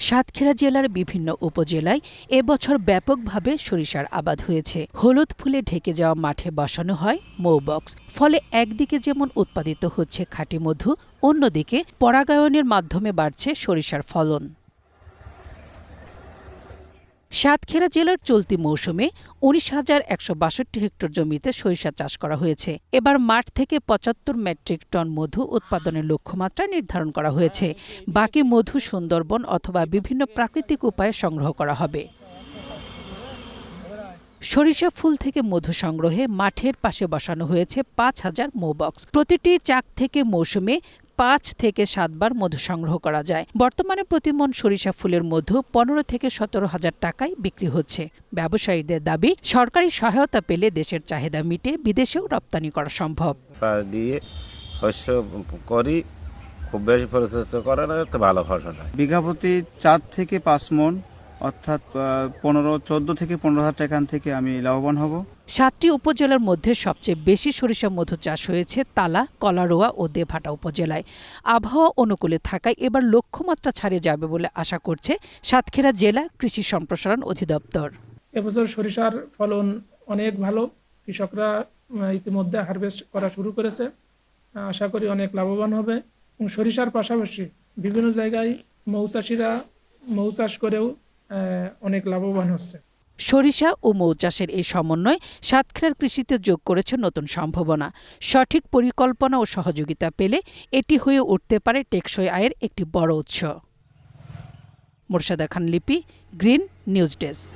সাতক্ষীরা জেলার বিভিন্ন উপজেলায় এবছর ব্যাপকভাবে সরিষার আবাদ হয়েছে। হলুদ ফুলে ঢেকে যাওয়া মাঠে বসানো হয় মৌবক্স। ফলে একদিকে যেমন উৎপাদিত হচ্ছে খাঁটি মধু, অন্যদিকে পরাগায়নের মাধ্যমে বাড়ছে সরিষার ফলন। সাতক্ষীরা জেলার চলতি মৌসুমে ১৯,১৬২ হেক্টর জমিতে সরিষা চাষ করা হয়েছে। এবার মাঠ থেকে ৭৫ মেট্রিক টন মধু উৎপাদনের লক্ষ্যমাত্রা নির্ধারণ করা হয়েছে। বাকি মধু সুন্দরবন অথবা বিভিন্ন প্রাকৃতিক উপায়ে সংগ্রহ করা হবে। সরিষা ফুল থেকে মধু সংগ্রহে মাঠের পাশে বসানো হয়েছে ৫,০০০ মৌবক্স। প্রতিটি চাক থেকে মৌসুমে ৫ থেকে ৭ বার মধু সংগ্রহ করা যায়। বর্তমানে প্রতিমণ সরিষা ফুলের মধু ১৫ থেকে ১৭,০০০ টাকায় বিক্রি হচ্ছে। ব্যবসায়ীদের দাবি, সরকারি সহায়তা পেলে দেশের চাহিদা মিটে বিদেশেও রপ্তানি করা সম্ভব। দিয়ে শস্য করি, খুব বেশি পরিচর্যা করে না, তো ভালো ফসল হয়। বিঘা প্রতি ৪ থেকে ৫ মণ, অর্থাৎ ১৪ থেকে ১৫,০০০ টাকা থেকে আমি লাভবান হব। ৭টি উপজেলার মধ্যে সবচেয়ে বেশি সরিষা মধু চাষ হয়েছে তালা, কলারোয়া ও দেভাটা উপজেলায়। আবহাওয়া অনুকূলে থাকায় এবার লক্ষ্যমাত্রা ছাড়িয়ে যাবে বলে আশা করছে সাতক্ষীরা জেলা কৃষি সম্প্রসারণ অধিদপ্তর। এবছর সরিষার ফলন অনেক ভালো। কৃষকরা ইতিমধ্যে হারভেস্ট করা শুরু করেছে। আশা করি অনেক লাভবান হবে। এবং সরিষার পাশাপাশি বিভিন্ন জায়গায় মৌচাষিরা মৌ চাষ করেও অনেক লাভবান হচ্ছে। সরিষা ও মৌ চাষের এই সমন্বয় সাতক্ষীরার কৃষিতে যোগ করেছে নতুন সম্ভাবনা। সঠিক পরিকল্পনা ও সহযোগিতা পেলে এটি হয়ে উঠতে পারে টেকসই আয়ের একটি বড় উৎস। মোরশেদা খান লিপি, গ্রিন নিউজ ডেস্ক।